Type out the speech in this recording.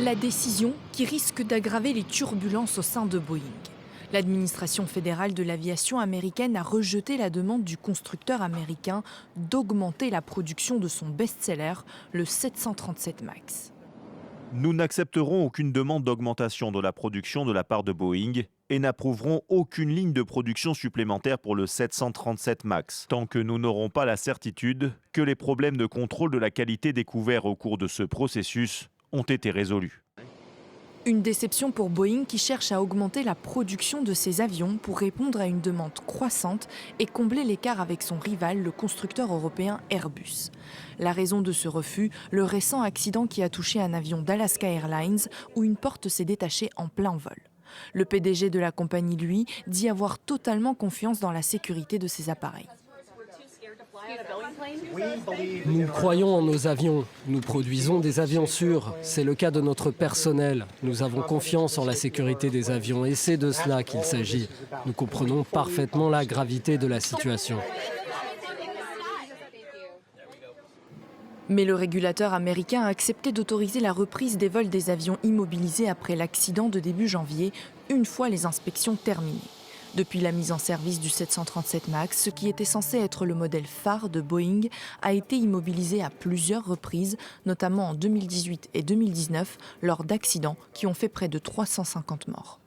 La décision qui risque d'aggraver les turbulences au sein de Boeing. L'administration fédérale de l'aviation américaine a rejeté la demande du constructeur américain d'augmenter la production de son best-seller, le 737 MAX. Nous n'accepterons aucune demande d'augmentation de la production de la part de Boeing et n'approuverons aucune ligne de production supplémentaire pour le 737 MAX, tant que nous n'aurons pas la certitude que les problèmes de contrôle de la qualité découverts au cours de ce processus ont été résolus. Une déception pour Boeing qui cherche à augmenter la production de ses avions pour répondre à une demande croissante et combler l'écart avec son rival, le constructeur européen Airbus. La raison de ce refus, le récent accident qui a touché un avion d'Alaska Airlines où une porte s'est détachée en plein vol. Le PDG de la compagnie, lui, dit avoir totalement confiance dans la sécurité de ses appareils. Nous croyons en nos avions. Nous produisons des avions sûrs. C'est le cas de notre personnel. Nous avons confiance en la sécurité des avions et c'est de cela qu'il s'agit. Nous comprenons parfaitement la gravité de la situation. Mais le régulateur américain a accepté d'autoriser la reprise des vols des avions immobilisés après l'accident de début janvier, une fois les inspections terminées. Depuis la mise en service du 737 MAX, ce qui était censé être le modèle phare de Boeing a été immobilisé à plusieurs reprises, notamment en 2018 et 2019, lors d'accidents qui ont fait près de 350 morts.